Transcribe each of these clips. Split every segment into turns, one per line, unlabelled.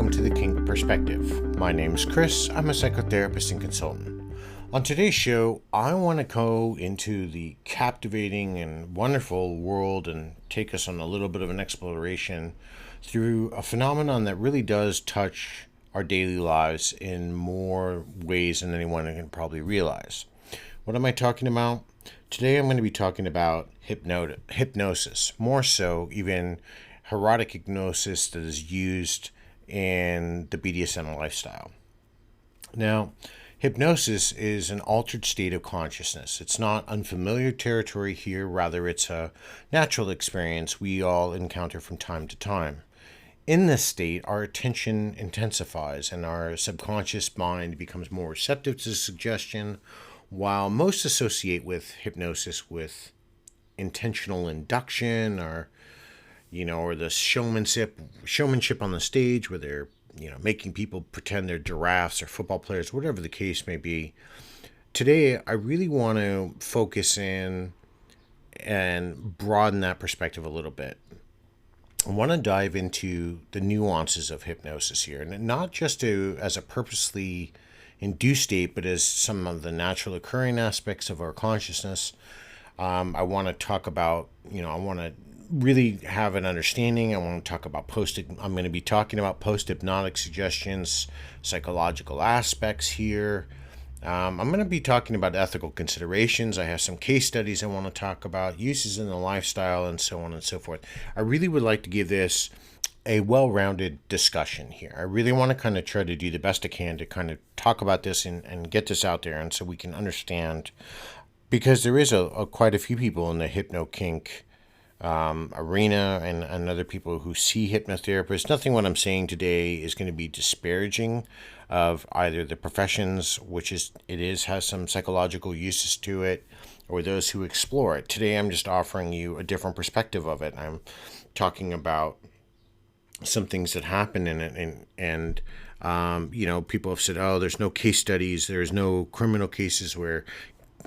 welcome to the Kink Perspective. My name's Chris. I'm a psychotherapist and consultant. On today's show, I want to go into the captivating and wonderful world and take us on a little bit of an exploration through a phenomenon that really does touch our daily lives in more ways than anyone can probably realize. What am I talking about? Today I'm going to be talking about hypnosis, more so even erotic hypnosis that is used in the BDSM lifestyle. Now, hypnosis is an altered state of consciousness. It's not unfamiliar territory here, rather it's a natural experience we all encounter from time to time. In this state, our attention intensifies and our subconscious mind becomes more receptive to suggestion, while most associate with hypnosis with intentional induction or the showmanship on the stage where they're, making people pretend they're giraffes or football players, whatever the case may be. Today, I really want to focus in and broaden that perspective a little bit. I want to dive into the nuances of hypnosis here, and not just as a purposely induced state, but as some of the natural occurring aspects of our consciousness. I want to talk about, I want to really have an understanding. I want to talk about I'm going to be talking about post-hypnotic suggestions, psychological aspects here. I'm going to be talking about ethical considerations. I have some case studies I want to talk about, uses in the lifestyle, and so on and so forth. I really would like to give this a well-rounded discussion here. I really want to kind of try to do the best I can to kind of talk about this and get this out there, and so we can understand, because there is quite a few people in the hypno-kink arena and other people who see hypnotherapists. Nothing what I'm saying today is going to be disparaging of either the professions, which has some psychological uses to it, or those who explore it. Today I'm just offering you a different perspective of it. I'm talking about some things that happen in it, and people have said, oh, there's no case studies, there's no criminal cases where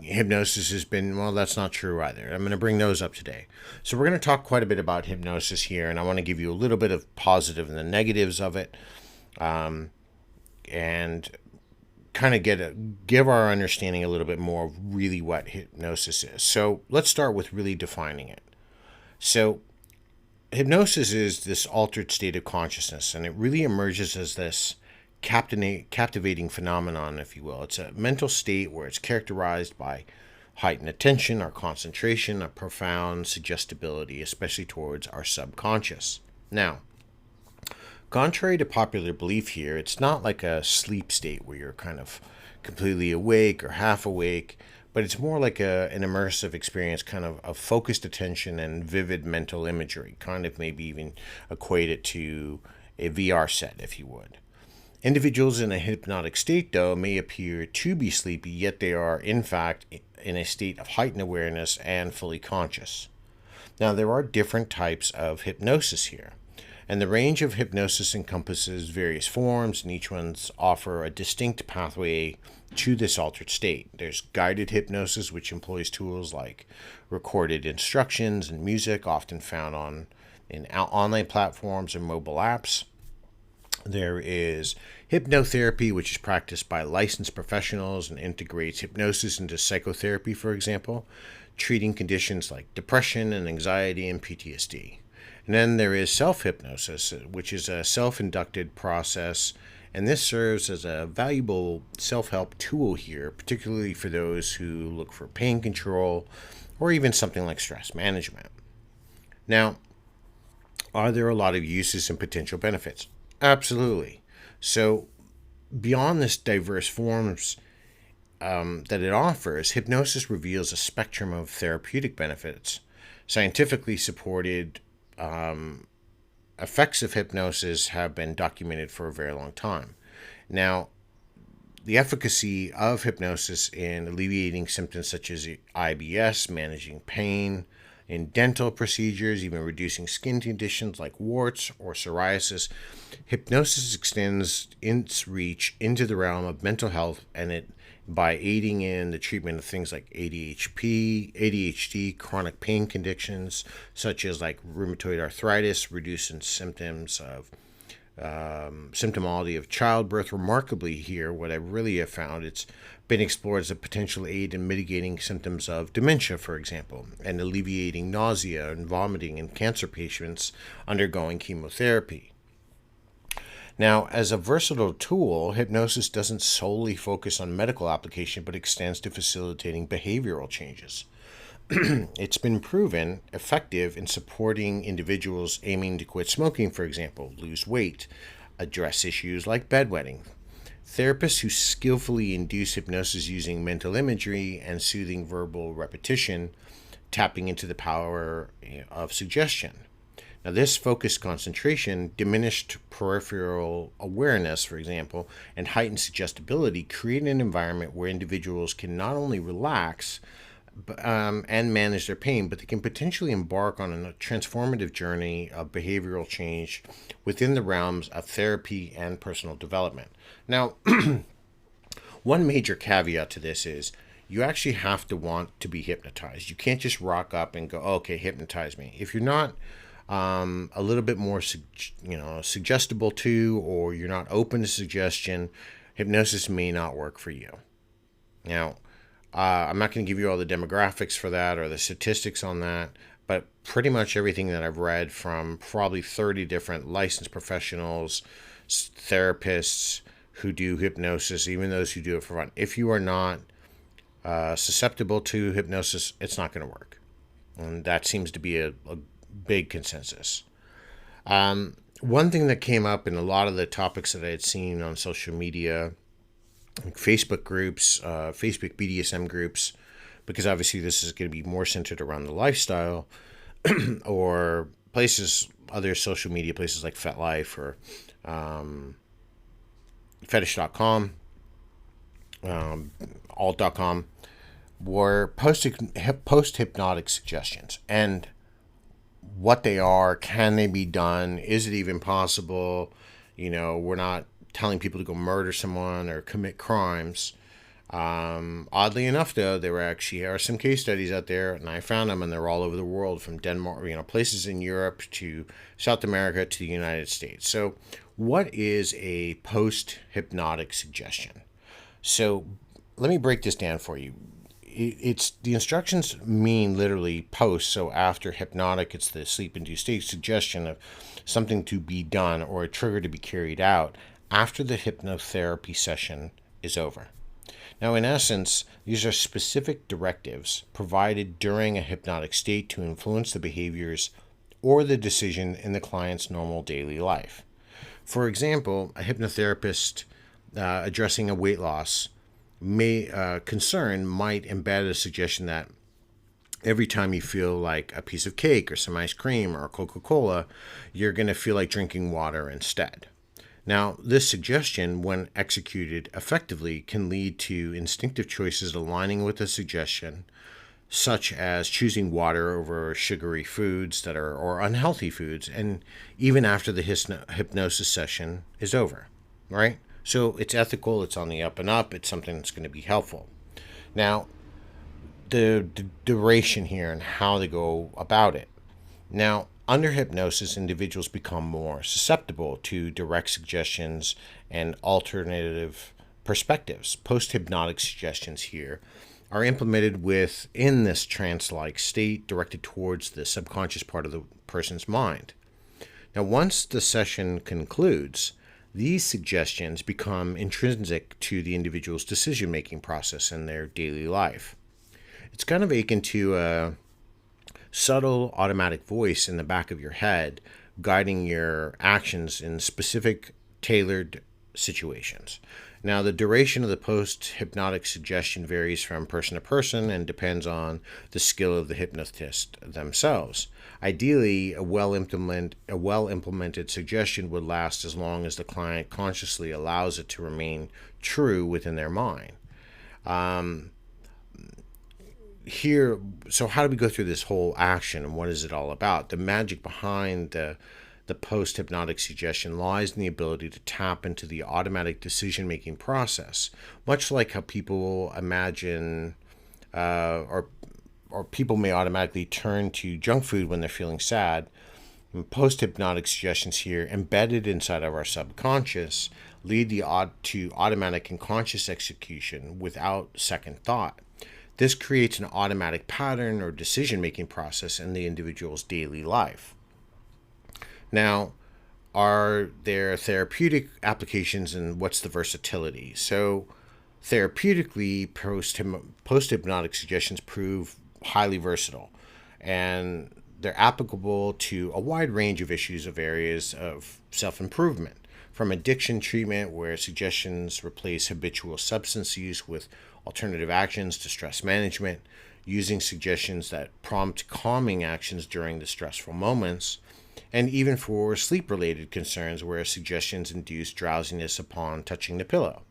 hypnosis has been, well, that's not true either. I'm going to bring those up today. So we're going to talk quite a bit about hypnosis here, and I want to give you a little bit of positive and the negatives of it, and kind of give our understanding a little bit more of really what hypnosis is. So let's start with really defining it. So hypnosis is this altered state of consciousness, and it really emerges as this captivating phenomenon, if you will. It's a mental state where it's characterized by heightened attention or concentration, a profound suggestibility, especially towards our subconscious. Now, contrary to popular belief here, it's not like a sleep state where you're kind of completely awake or half awake, but it's more like an immersive experience, kind of focused attention and vivid mental imagery, kind of maybe even equate it to a VR set, if you would. Individuals in a hypnotic state, though, may appear to be sleepy, yet they are, in fact, in a state of heightened awareness and fully conscious. Now, there are different types of hypnosis here, and the range of hypnosis encompasses various forms, and each one's offer a distinct pathway to this altered state. There's guided hypnosis, which employs tools like recorded instructions and music, often found in online platforms or mobile apps. There is hypnotherapy, which is practiced by licensed professionals and integrates hypnosis into psychotherapy, for example, treating conditions like depression and anxiety and PTSD. And then there is self-hypnosis, which is a self-inducted process, and this serves as a valuable self-help tool here, particularly for those who look for pain control or even something like stress management. Now, are there a lot of uses and potential benefits? Absolutely. So beyond this diverse forms that it offers, hypnosis reveals a spectrum of therapeutic benefits. Scientifically supported effects of hypnosis have been documented for a very long time. Now, the efficacy of hypnosis in alleviating symptoms such as IBS, managing pain, in dental procedures, even reducing skin conditions like warts or psoriasis, hypnosis extends its reach into the realm of mental health, and by aiding in the treatment of things like ADHD, chronic pain conditions such as like rheumatoid arthritis, reducing symptoms of symptomology of childbirth. Remarkably here, what I really have found, it's been explored as a potential aid in mitigating symptoms of dementia, for example, and alleviating nausea and vomiting in cancer patients undergoing chemotherapy. Now, as a versatile tool, hypnosis doesn't solely focus on medical application, but extends to facilitating behavioral changes. It's been proven effective in supporting individuals aiming to quit smoking, for example, lose weight, address issues like bedwetting. Therapists who skillfully induce hypnosis using mental imagery and soothing verbal repetition, tapping into the power of suggestion. Now, this focused concentration, diminished peripheral awareness, for example, and heightened suggestibility create an environment where individuals can not only relax and manage their pain, but they can potentially embark on a transformative journey of behavioral change within the realms of therapy and personal development. Now, one major caveat to this is you actually have to want to be hypnotized. You can't just rock up and go, okay, hypnotize me. If you're not a little bit more suggestible to, or you're not open to suggestion, hypnosis may not work for you. Now, I'm not going to give you all the demographics for that or the statistics on that, but pretty much everything that I've read from probably 30 different licensed professionals, therapists who do hypnosis, even those who do it for fun, if you are not susceptible to hypnosis, it's not going to work. And that seems to be a big consensus. One thing that came up in a lot of the topics that I had seen on social media, like Facebook groups, Facebook BDSM groups, because obviously this is going to be more centered around the lifestyle, or places, other social media places like FetLife or fetish.com, alt.com, were post-hypnotic suggestions. And what they are, can they be done, is it even possible? We're not telling people to go murder someone or commit crimes. Oddly enough, though, there are some case studies out there, and I found them, and they're all over the world, from Denmark, places in Europe to South America to the United States. So what is a post-hypnotic suggestion? So let me break this down for you. It's the instructions mean literally post, so after hypnotic, it's the sleep-induced state suggestion of something to be done or a trigger to be carried out after the hypnotherapy session is over. Now, in essence, these are specific directives provided during a hypnotic state to influence the behaviors or the decision in the client's normal daily life. For example, a hypnotherapist addressing a weight loss concern might embed a suggestion that every time you feel like a piece of cake or some ice cream or Coca-Cola, you're going to feel like drinking water instead. Now, this suggestion, when executed effectively, can lead to instinctive choices aligning with the suggestion, such as choosing water over sugary foods or unhealthy foods, and even after the hypnosis session is over, right? So it's ethical, it's on the up and up, it's something that's going to be helpful. Now, the duration here and how they go about it. Now, under hypnosis, individuals become more susceptible to direct suggestions and alternative perspectives. Post-hypnotic suggestions here are implemented within this trance-like state directed towards the subconscious part of the person's mind. Now, once the session concludes, these suggestions become intrinsic to the individual's decision-making process in their daily life. It's kind of akin to a subtle automatic voice in the back of your head guiding your actions in specific tailored situations. Now, the duration of the post-hypnotic suggestion varies from person to person and depends on the skill of the hypnotist themselves. Ideally, a well-implemented suggestion would last as long as the client consciously allows it to remain true within their mind. So how do we go through this whole action, and what is it all about? The magic behind the post-hypnotic suggestion lies in the ability to tap into the automatic decision-making process, much like how people imagine or people may automatically turn to junk food when they're feeling sad. Post-hypnotic suggestions here, embedded inside of our subconscious, lead to automatic and conscious execution without second thought. This creates an automatic pattern or decision-making process in the individual's daily life. Now, are there therapeutic applications, and what's the versatility? So, therapeutically, post-hypnotic suggestions prove highly versatile, and they're applicable to a wide range of issues of areas of self-improvement, from addiction treatment, where suggestions replace habitual substance use with alternative actions, to stress management, using suggestions that prompt calming actions during the stressful moments, and even for sleep-related concerns, where suggestions induce drowsiness upon touching the pillow.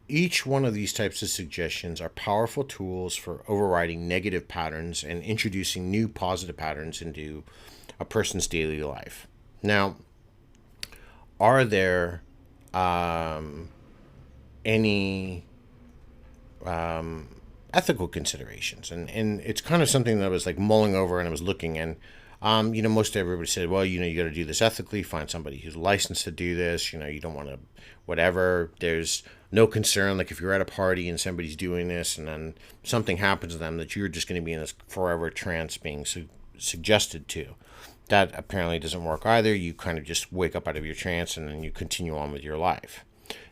Each one of these types of suggestions are powerful tools for overriding negative patterns and introducing new positive patterns into a person's daily life. Now, are there any ethical considerations? And it's kind of something that I was like mulling over, and I was looking, and most everybody said, well, you got to do this ethically, find somebody who's licensed to do this, you don't want to, whatever. There's no concern, like if you're at a party and somebody's doing this and then something happens to them, that you're just going to be in this forever trance being suggested to. That apparently doesn't work either. You kind of just wake up out of your trance and then you continue on with your life.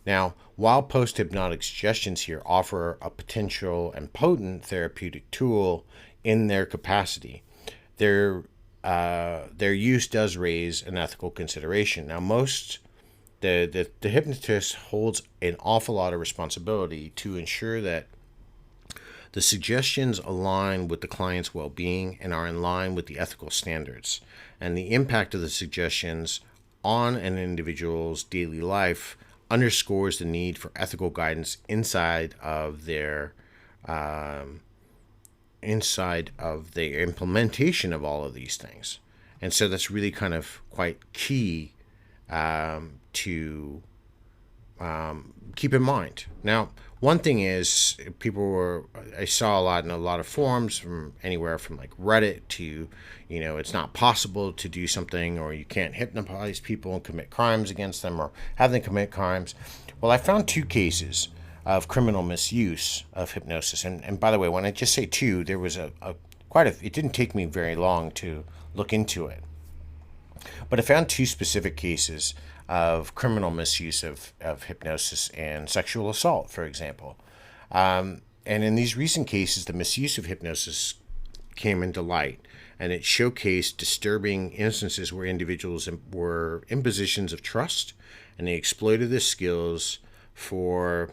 Now, while post-hypnotic suggestions here offer a potential and potent therapeutic tool in their capacity, their use does raise an ethical consideration. Now, the hypnotist holds an awful lot of responsibility to ensure that the suggestions align with the client's well-being and are in line with the ethical standards. And the impact of the suggestions on an individual's daily life underscores the need for ethical guidance inside of the implementation of all of these things. And so that's really kind of quite key to keep in mind. Now, one thing is, I saw a lot in a lot of forums, from anywhere from like Reddit to, it's not possible to do something, or you can't hypnotize people and commit crimes against them or have them commit crimes. Well, I found 2 cases of criminal misuse of hypnosis. And by the way, when I just say 2, there was it didn't take me very long to look into it. But I found 2 specific cases of criminal misuse of hypnosis and sexual assault, for example. And in these recent cases, the misuse of hypnosis came into light, and it showcased disturbing instances where individuals were in positions of trust, and they exploited their skills for,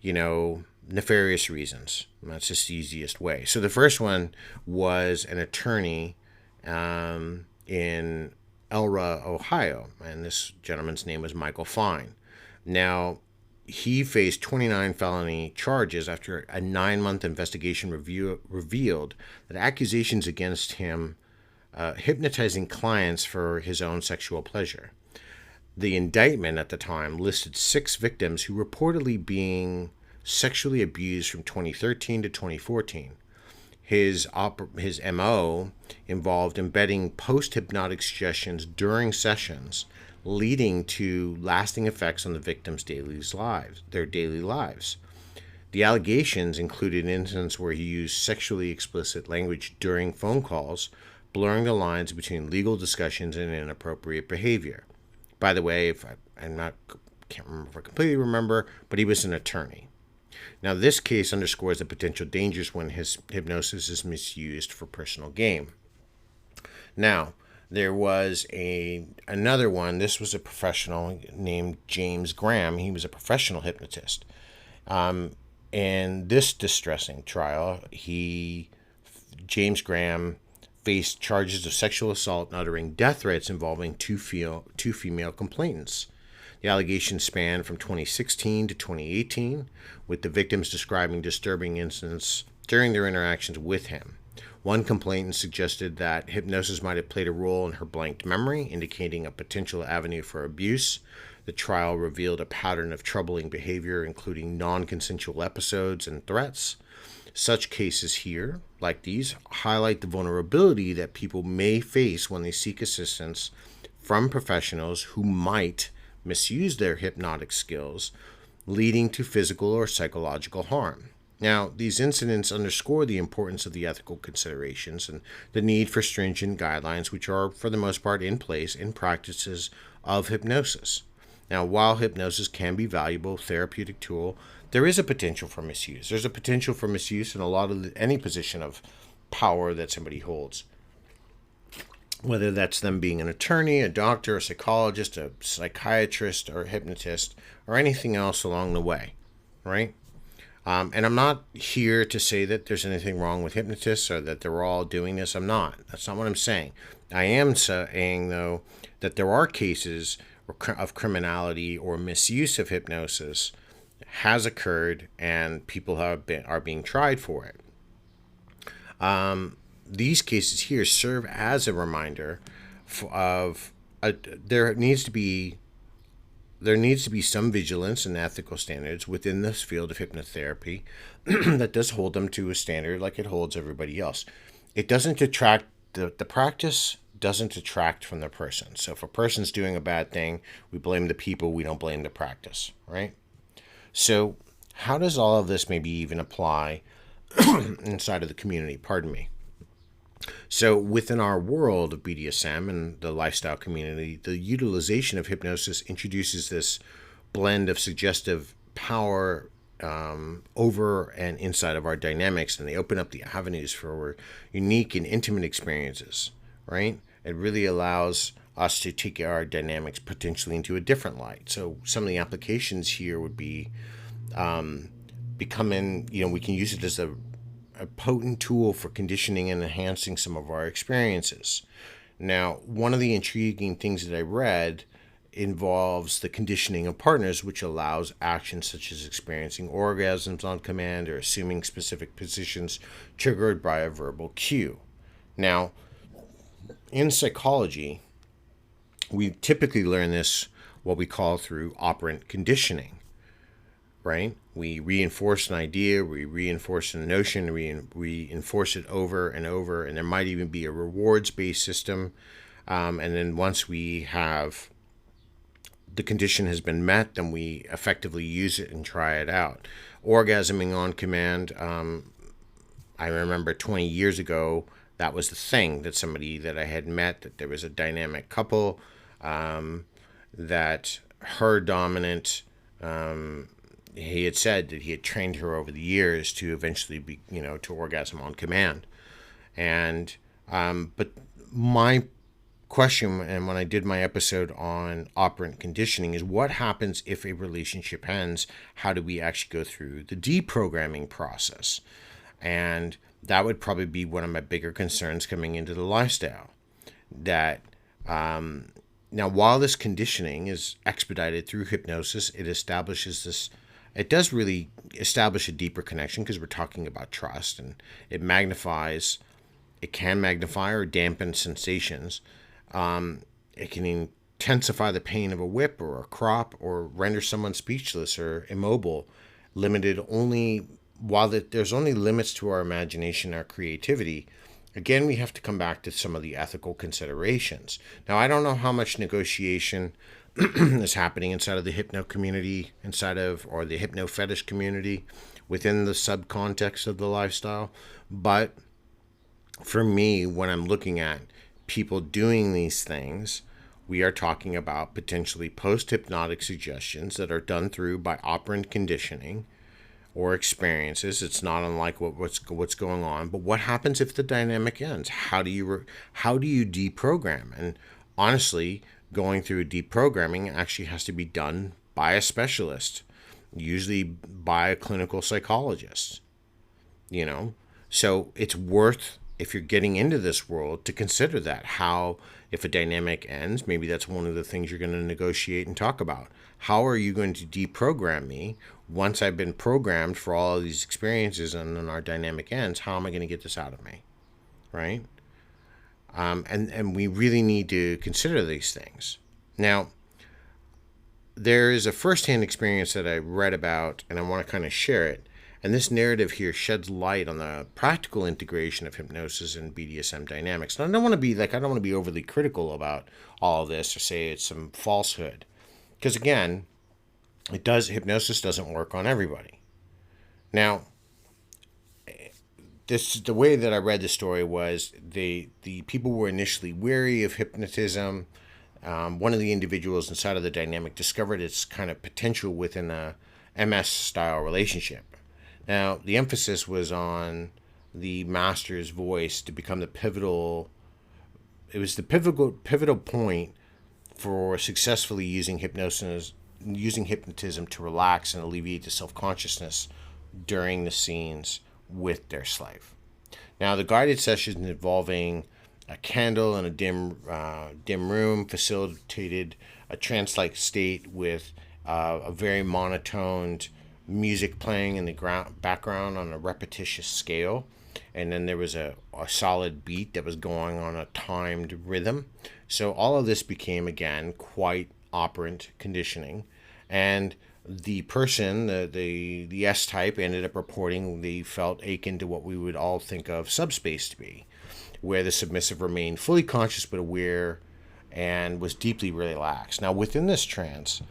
nefarious reasons. And that's just the easiest way. So the first one was an attorney in Elra, Ohio, and this gentleman's name was Michael Fine. Now, he faced 29 felony charges after a 9-month investigation revealed that accusations against him hypnotizing clients for his own sexual pleasure. The indictment at the time listed 6 victims who reportedly being sexually abused from 2013 to 2014. His MO involved embedding post-hypnotic suggestions during sessions, leading to lasting effects on the victims' their daily lives. The allegations included instances where he used sexually explicit language during phone calls, blurring the lines between legal discussions and inappropriate behavior. By the way, can't remember if I completely remember, but he was an attorney. Now, this case underscores the potential dangers when his hypnosis is misused for personal gain. Now, there was another one. This was a professional named James Graham. He was a professional hypnotist. In this distressing trial, James Graham faced charges of sexual assault and uttering death threats involving two female complainants. The allegations spanned from 2016 to 2018, with the victims describing disturbing incidents during their interactions with him. One complainant suggested that hypnosis might have played a role in her blanked memory, indicating a potential avenue for abuse. The trial revealed a pattern of troubling behavior, including non-consensual episodes and threats. Such cases here, like these, highlight the vulnerability that people may face when they seek assistance from professionals who might misuse their hypnotic skills, leading to physical or psychological harm. Now, these incidents underscore the importance of the ethical considerations and the need for stringent guidelines, which are, for the most part, in place in practices of hypnosis. Now, while hypnosis can be a valuable therapeutic tool, there is a potential for misuse. There's a potential for misuse in a lot of any position of power that somebody holds, whether that's them being an attorney, a doctor, a psychologist, a psychiatrist, or a hypnotist, or anything else along the way, right? And I'm not here to say that there's anything wrong with hypnotists or that they're all doing this. I'm not. That's not what I'm saying. I am saying, though, that there are cases of criminality or misuse of hypnosis has occurred, and people are being tried for it. These cases here serve as a reminder there needs to be some vigilance and ethical standards within this field of hypnotherapy that does hold them to a standard like it holds everybody else. It doesn't detract, the practice doesn't detract from the person. So if a person's doing a bad thing, we blame the people, we don't blame the practice, right? So how does all of this maybe even apply inside of the community? Pardon me. So within our world of BDSM and the lifestyle community, the utilization of hypnosis introduces this blend of suggestive power over and inside of our dynamics, and they open up the avenues for unique and intimate experiences, right? It really allows us to take our dynamics potentially into a different light. So some of the applications here would be becoming, we can use it as a potent tool for conditioning and enhancing some of our experiences. Now, one of the intriguing things that I read involves the conditioning of partners, which allows actions such as experiencing orgasms on command or assuming specific positions triggered by a verbal cue. Now, in psychology, we typically learn this what we call through operant conditioning, right? We reinforce an idea, we reinforce a notion, we reinforce it over and over, and there might even be a rewards-based system. And then once we have the condition has been met, then we effectively use it and try it out. Orgasming on command, I remember 20 years ago, that was the thing that somebody that I had met, that there was a dynamic couple, that her dominant, he had said that he had trained her over the years to eventually be, to orgasm on command. And, but my question, and when I did my episode on operant conditioning, is what happens if a relationship ends? How do we actually go through the deprogramming process? And that would probably be one of my bigger concerns coming into the lifestyle. That now, while this conditioning is expedited through hypnosis, it does really establish a deeper connection because we're talking about trust, and it can magnify or dampen sensations. It can intensify the pain of a whip or a crop, or render someone speechless or immobile, limited only while there's only limits to our imagination, our creativity. Again, we have to come back to some of the ethical considerations. Now, I don't know how much negotiation is happening inside of the hypno community, or the hypno fetish community within the subcontext of the lifestyle. But for me, when I'm looking at people doing these things, we are talking about potentially post-hypnotic suggestions that are done through by operant conditioning or experiences. It's not unlike what's going on. But what happens if the dynamic ends? How do you deprogram? And honestly, going through deprogramming actually has to be done by a specialist, usually by a clinical psychologist. So it's worth, if you're getting into this world, to consider that. How, if a dynamic ends, maybe that's one of the things you're going to negotiate and talk about. How are you going to deprogram me once I've been programmed for all of these experiences, and then our dynamic ends? How am I going to get this out of me, right? And we really need to consider these things. Now, there is a firsthand experience that I read about, and I want to kind of share it. And this narrative here sheds light on the practical integration of hypnosis and BDSM dynamics. And I don't want to be overly critical about all of this or say it's some falsehood. Because again, hypnosis doesn't work on everybody. Now, the way that I read the story was the people were initially wary of hypnotism. One of the individuals inside of the dynamic discovered its kind of potential within a MS style relationship. Now, the emphasis was on the master's voice to become the pivotal. It was the pivotal point for successfully using hypnotism to relax and alleviate the self-consciousness during the scenes with their slave. Now, the guided sessions involving a candle in a dim room facilitated a trance-like state with a very monotoned music playing in the background on a repetitious scale. And then there was a solid beat that was going on a timed rhythm. So all of this became, again, quite operant conditioning. And the person, the S-type, ended up reporting they felt akin to what we would all think of subspace to be, where the submissive remained fully conscious but aware and was deeply relaxed. Now, within this trance,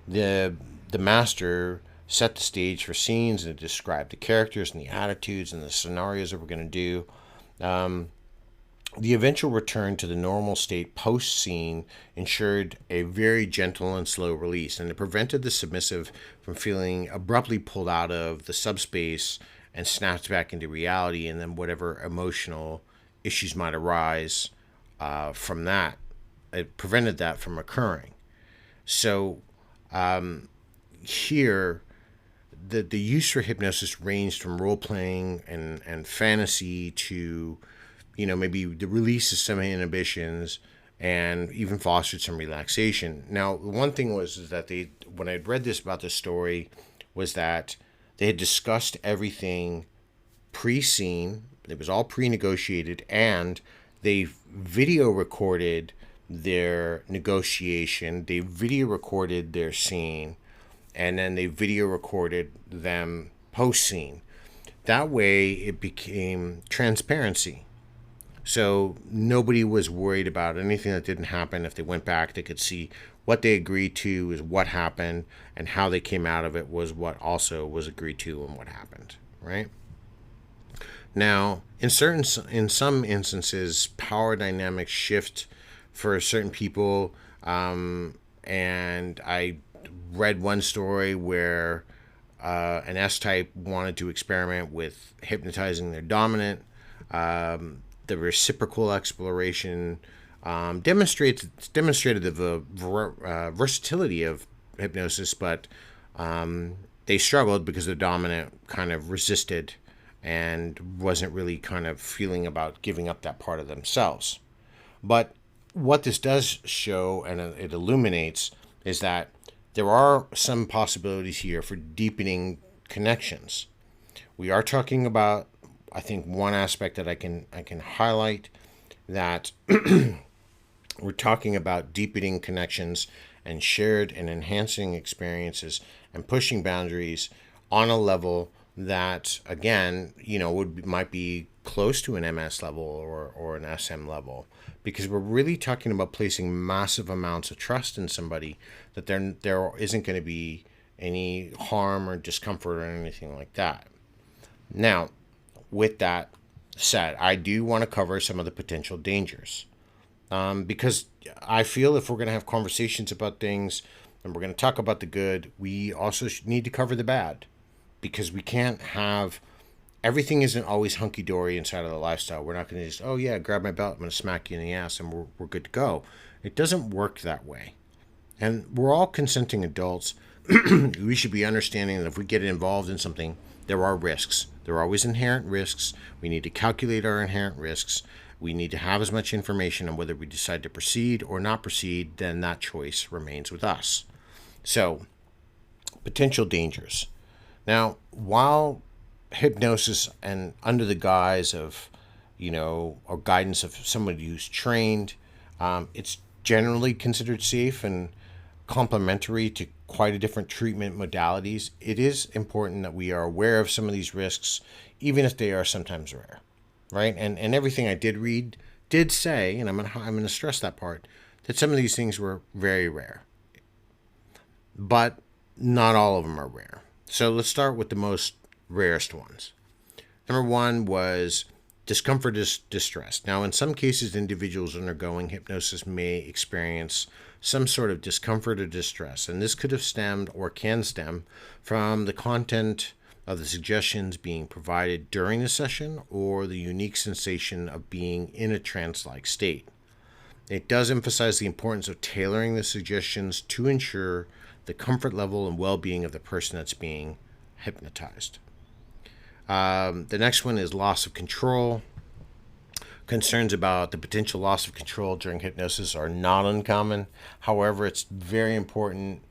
the master set the stage for scenes and described the characters and the attitudes and the scenarios that we're going to do. The eventual return to the normal state post-scene ensured a very gentle and slow release, and it prevented the submissive from feeling abruptly pulled out of the subspace and snapped back into reality, and then whatever emotional issues might arise from that. It prevented that from occurring. So here, the use for hypnosis ranged from role-playing and fantasy to maybe the release of some inhibitions and even fostered some relaxation. Now, the one thing is that when I read about this story, was that they had discussed everything pre-scene. It was all pre-negotiated, and they video recorded their negotiation. They video recorded their scene, and then they video recorded them post-scene. That way, it became transparency. So nobody was worried about anything that didn't happen. If they went back, they could see what they agreed to is what happened, and how they came out of it was what also was agreed to and what happened, right? Now, in some instances, power dynamics shift for certain people, and I read one story where an S-type wanted to experiment with hypnotizing their dominant. The reciprocal exploration demonstrated the versatility of hypnosis, but they struggled because the dominant kind of resisted and wasn't really kind of feeling about giving up that part of themselves. But what this does show, and it illuminates, is that there are some possibilities here for deepening connections. We are talking about, I think, one aspect that I can highlight, that we're talking about deepening connections and shared and enhancing experiences and pushing boundaries on a level that, again, might be close to an MS level or an SM level, because we're really talking about placing massive amounts of trust in somebody that there isn't going to be any harm or discomfort or anything like that. Now, with that said, I do want to cover some of the potential dangers, because I feel if we're going to have conversations about things and we're going to talk about the good, we also need to cover the bad, because we can't have everything isn't always hunky-dory inside of the lifestyle. We're not going to just, oh yeah, grab my belt, I'm going to smack you in the ass, and we're good to go. It doesn't work that way. And we're all consenting adults. We should be understanding that if we get involved in something, there are risks. There are always inherent risks. We need to calculate our inherent risks. We need to have as much information on whether we decide to proceed or not proceed, then that choice remains with us. So, potential dangers. Now, while hypnosis, and under the guise of, or guidance of somebody who's trained, it's generally considered safe and complementary to quite a different treatment modalities, it is important that we are aware of some of these risks, even if they are sometimes rare, right? And everything I did read did say, and I'm gonna stress that part, that some of these things were very rare, but not all of them are rare. So let's start with the most rarest ones. Number one was discomfort is distress. Now, in some cases, individuals undergoing hypnosis may experience some sort of discomfort or distress, and this could have stemmed or can stem from the content of the suggestions being provided during the session or the unique sensation of being in a trance-like state. It does emphasize the importance of tailoring the suggestions to ensure the comfort level and well-being of the person that's being hypnotized. The next one is loss of control. Concerns about the potential loss of control during hypnosis are not uncommon. However, it's very important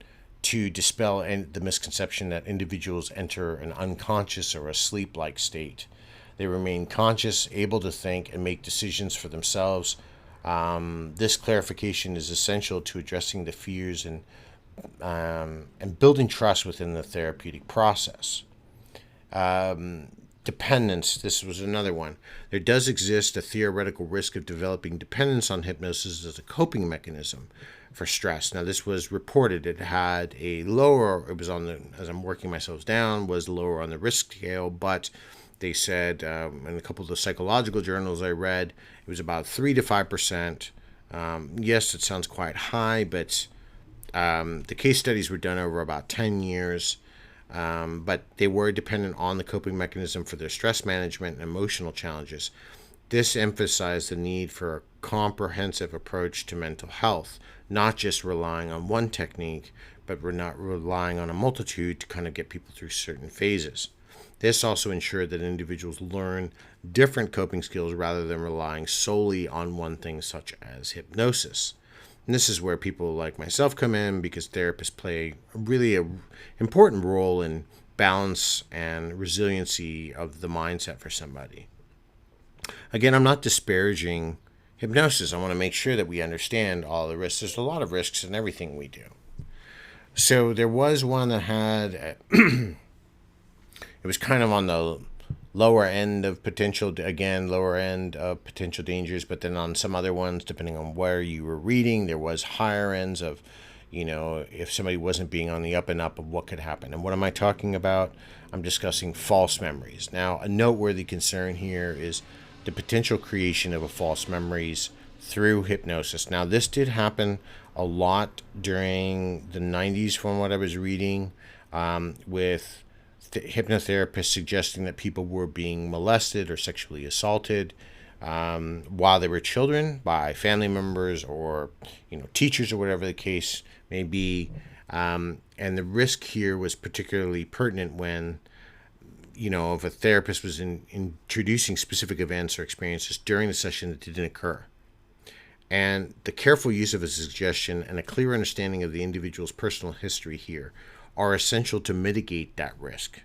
to dispel the misconception that individuals enter an unconscious or a sleep-like state. They remain conscious, able to think, and make decisions for themselves. This clarification is essential to addressing the fears and building trust within the therapeutic process. Dependence, this was another one. There does exist a theoretical risk of developing dependence on hypnosis as a coping mechanism for stress. Now, this was reported. It had a lower, it was on the, as I'm working myself down, was lower on the risk scale, but they said in a couple of the psychological journals I read, it was about 3 to 5%. Yes, it sounds quite high, but the case studies were done over about 10 years. But they were dependent on the coping mechanism for their stress management and emotional challenges. This emphasized the need for a comprehensive approach to mental health, not just relying on one technique, but we're not relying on a multitude to kind of get people through certain phases. This also ensured that individuals learn different coping skills rather than relying solely on one thing, such as hypnosis. And this is where people like myself come in, because therapists play really an important role in balance and resiliency of the mindset for somebody. Again, I'm not disparaging hypnosis. I want to make sure that we understand all the risks. There's a lot of risks in everything we do. So there was one that had, it was kind of on the lower end of potential, again, lower end of potential dangers, but then on some other ones, depending on where you were reading, there was higher ends of, if somebody wasn't being on the up and up of what could happen. And what am I talking about? I'm discussing false memories. Now, a noteworthy concern here is the potential creation of a false memories through hypnosis. Now, this did happen a lot during the 90s from what I was reading, with hypnotherapists suggesting that people were being molested or sexually assaulted while they were children by family members or teachers or whatever the case may be. And the risk here was particularly pertinent when if a therapist was introducing specific events or experiences during the session that didn't occur. And the careful use of a suggestion and a clear understanding of the individual's personal history here are essential to mitigate that risk.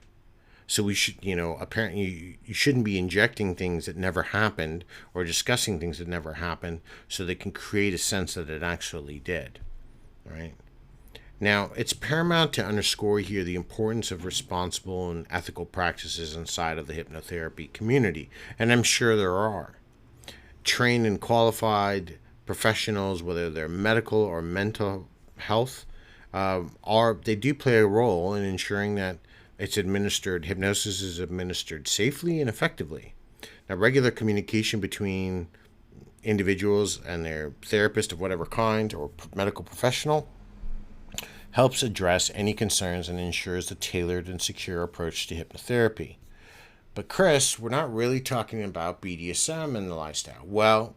So we should, apparently you shouldn't be injecting things that never happened or discussing things that never happened so they can create a sense that it actually did. All right. Now, it's paramount to underscore here the importance of responsible and ethical practices inside of the hypnotherapy community, and I'm sure there are. Trained and qualified professionals, whether they're medical or mental health, they do play a role in ensuring that hypnosis is administered safely and effectively. Now, regular communication between individuals and their therapist of whatever kind or medical professional helps address any concerns and ensures a tailored and secure approach to hypnotherapy. But Chris, we're not really talking about BDSM and the lifestyle. Well,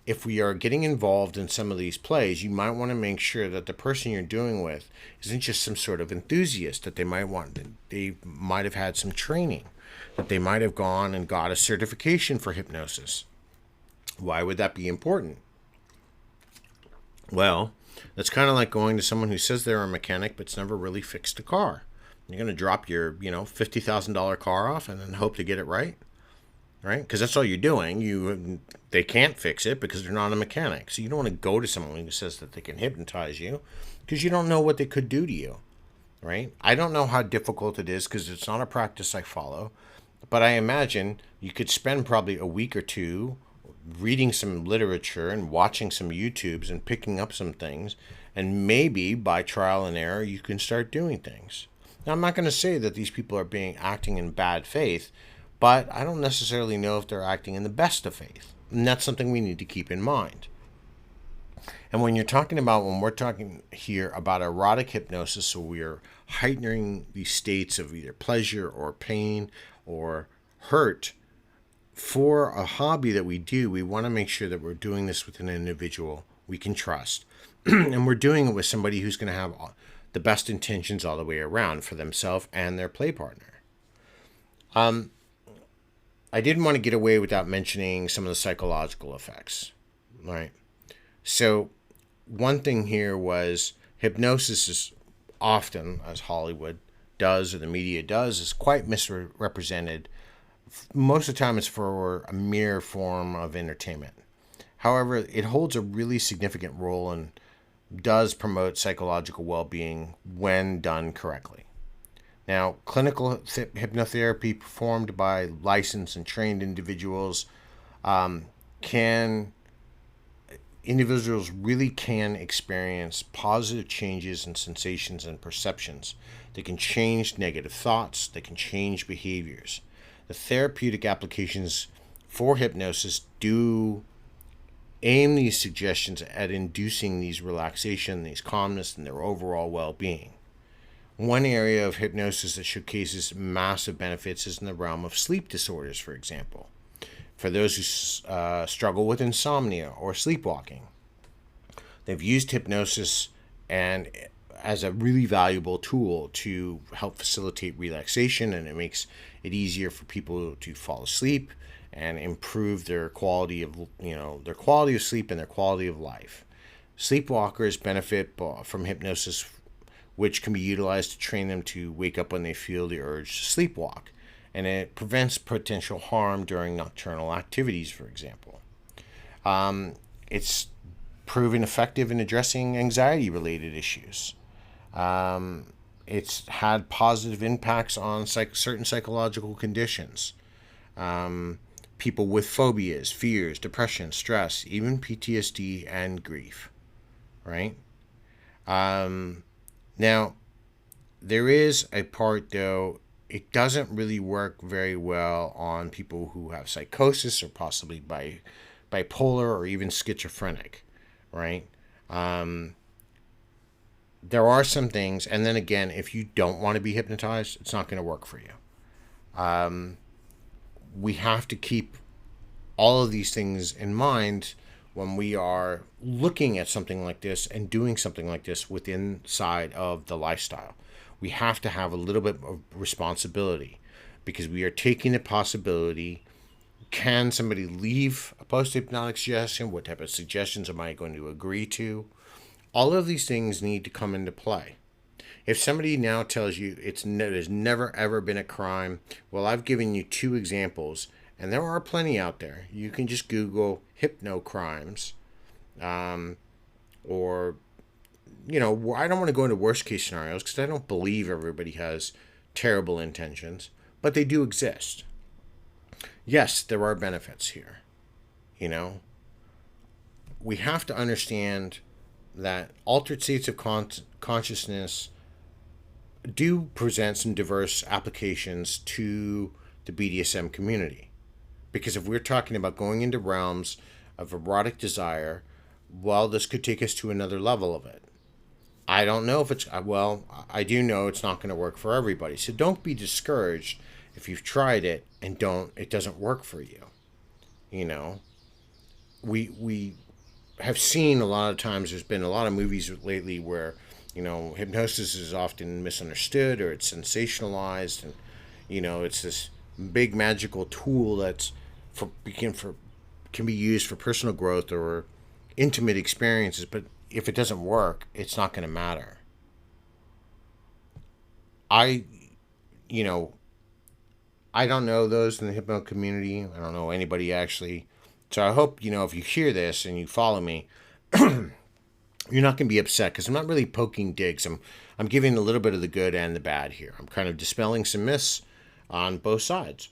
if we are getting involved in some of these plays, you might want to make sure that the person you're doing with isn't just some sort of enthusiast, that they might have had some training, that they might have gone and got a certification for hypnosis. Why would that be important? Well, that's kind of like going to someone who says they're a mechanic but's never really fixed a car. You're going to drop your, $50,000 car off and then hope to get it right? right? Because that's all you're doing. They can't fix it because they're not a mechanic. So you don't want to go to someone who says that they can hypnotize you because you don't know what they could do to you, right? I don't know how difficult it is because it's not a practice I follow, but I imagine you could spend probably a week or two reading some literature and watching some YouTubes and picking up some things, and maybe by trial and error you can start doing things. Now, I'm not going to say that these people are acting in bad faith, but I don't necessarily know if they're acting in the best of faith. And that's something we need to keep in mind. And when we're talking here about erotic hypnosis, so we're heightening these states of either pleasure or pain or hurt for a hobby that we do, we want to make sure that we're doing this with an individual we can trust. And we're doing it with somebody who's going to have the best intentions all the way around for themselves and their play partner. I didn't want to get away without mentioning some of the psychological effects, right? So one thing here was hypnosis is often, as Hollywood does or the media does, is quite misrepresented. Most of the time it's for a mere form of entertainment. However, it holds a really significant role and does promote psychological well-being when done correctly. Now, clinical hypnotherapy performed by licensed and trained individuals individuals really can experience positive changes in sensations and perceptions. They can change negative thoughts. They can change behaviors. The therapeutic applications for hypnosis do aim these suggestions at inducing these relaxation, these calmness, and their overall well-being. One area of hypnosis that showcases massive benefits is in the realm of sleep disorders, for example. For those who struggle with insomnia or sleepwalking, they've used hypnosis and as a really valuable tool to help facilitate relaxation, and it makes it easier for people to fall asleep and improve their quality of sleep and their quality of life. Sleepwalkers benefit from hypnosis, which can be utilized to train them to wake up when they feel the urge to sleepwalk, and it prevents potential harm during nocturnal activities, for example. It's proven effective in addressing anxiety-related issues. It's had positive impacts on certain psychological conditions. People with phobias, fears, depression, stress, even PTSD and grief, right? Now, there is a part, though, it doesn't really work very well on people who have psychosis or possibly bipolar or even schizophrenic, right? There are some things, and then again, if you don't want to be hypnotized, it's not going to work for you. We have to keep all of these things in mind when we are looking at something like this and doing something like this within side of the lifestyle. We have to have a little bit of responsibility because we are taking the possibility, can somebody leave a post-hypnotic suggestion? What type of suggestions am I going to agree to? All of these things need to come into play. If somebody now tells you there's never ever been a crime, well, I've given you 2 examples, and there are plenty out there. You can just Google hypno crimes, or, I don't want to go into worst case scenarios because I don't believe everybody has terrible intentions, but they do exist. Yes, there are benefits here. We have to understand that altered states of consciousness do present some diverse applications to the BDSM community. Because if we're talking about going into realms of erotic desire, well, this could take us to another level of it. I don't know if I do know it's not going to work for everybody. So don't be discouraged if you've tried it and it doesn't work for you. We have seen a lot of times, there's been a lot of movies lately where, hypnosis is often misunderstood or it's sensationalized, and, it's this big magical tool that's can be used for personal growth or intimate experiences, but if it doesn't work, it's not going to matter. I I don't know those in the hypno community. I don't know anybody actually. So I hope, if you hear this and you follow me, you're not going to be upset because I'm not really poking digs. I'm giving a little bit of the good and the bad here. I'm kind of dispelling some myths on both sides.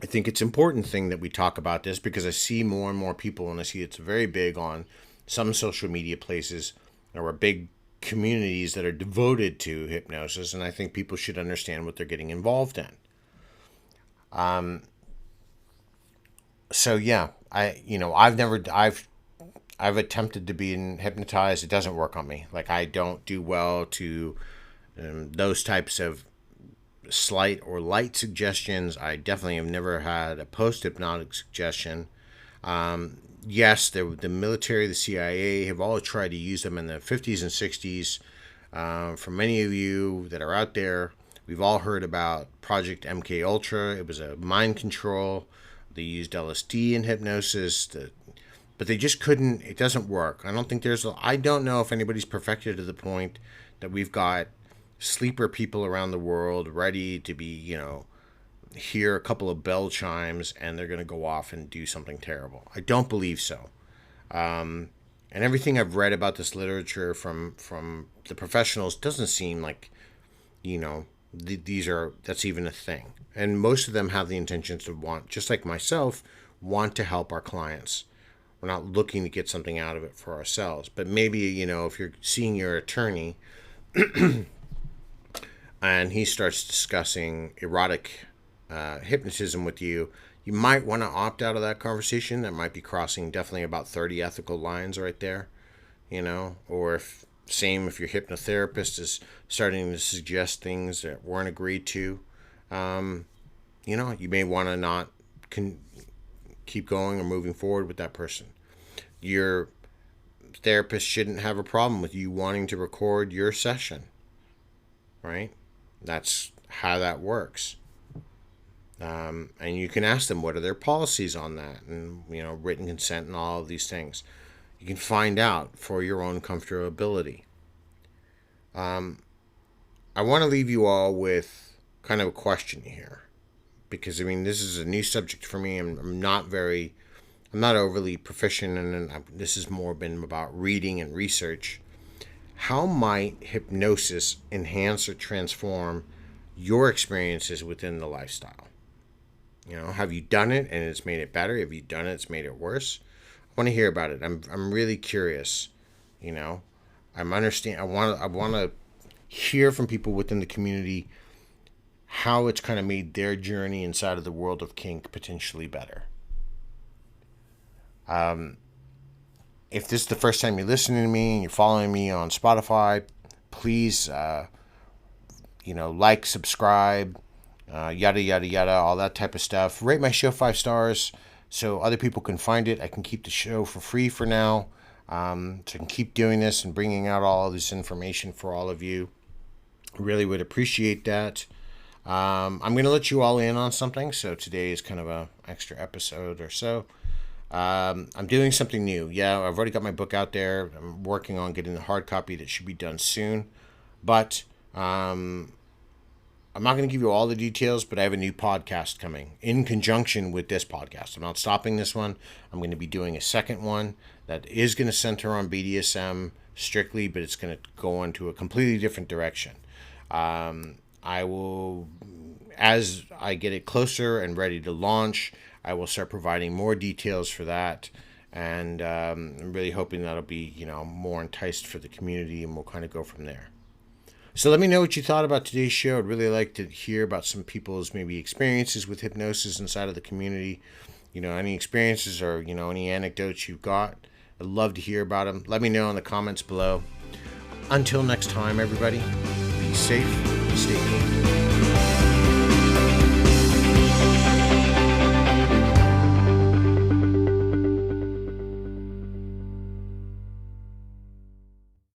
I think it's important thing that we talk about this because I see more and more people, and I see it's very big on some social media places. There are big communities that are devoted to hypnosis, and I think people should understand what they're getting involved in. So yeah, I've attempted to be hypnotized. It doesn't work on me. Like, I don't do well to those types of slight or light suggestions. I definitely have never had a post-hypnotic suggestion. Yes, the military, the CIA have all tried to use them in the 50s and 60s. For many of you that are out there, we've all heard about Project MK Ultra. It was a mind control. They used LSD in hypnosis, but they just couldn't. It doesn't work. I don't know if anybody's perfected to the point that we've got sleeper people around the world ready to be, hear a couple of bell chimes and they're going to go off and do something terrible. I don't believe so. And everything I've read about this literature from the professionals doesn't seem like, that's even a thing. And most of them have the intentions to just like myself, want to help our clients. We're not looking to get something out of it for ourselves. But maybe, if you're seeing your attorney and he starts discussing erotic hypnotism with you, you might want to opt out of that conversation. That might be crossing definitely about 30 ethical lines right there, or if your hypnotherapist is starting to suggest things that weren't agreed to, you may want to not keep going or moving forward with that person. Your therapist shouldn't have a problem with you wanting to record your session, right? That's how that works. And you can ask them what are their policies on that, and written consent and all of these things. You can find out for your own comfortability. I want to leave you all with kind of a question here, because this is a new subject for me. I'm not overly proficient, and this has more been about reading and research. How might hypnosis enhance or transform your experiences within the lifestyle? Have you done it and it's made it better? Have you done it, it's made it worse? I want to hear about it. I'm really curious. I want to hear from people within the community how it's kind of made their journey inside of the world of kink potentially better. If this is the first time you're listening to me and you're following me on Spotify, please, like, subscribe, yada, yada, yada, all that type of stuff. Rate my show 5 stars so other people can find it. I can keep the show for free for now. So I can keep doing this and bringing out all of this information for all of you. Really would appreciate that. I'm going to let you all in on something. So today is kind of a extra episode or so. I'm doing something new. Yeah, I've already got my book out there. I'm working on getting the hard copy that should be done soon. But I'm not going to give you all the details, but I have a new podcast coming in conjunction with this podcast. I'm not stopping this one. I'm going to be doing a second one that is going to center on BDSM strictly, but it's going to go into a completely different direction. I will, as I get it closer and ready to launch, I will start providing more details for that. And I'm really hoping that'll be, more enticed for the community, and we'll kind of go from there. So let me know what you thought about today's show. I'd really like to hear about some people's maybe experiences with hypnosis inside of the community. Any experiences or, any anecdotes you've got. I'd love to hear about them. Let me know in the comments below. Until next time, everybody, be safe, stay cool.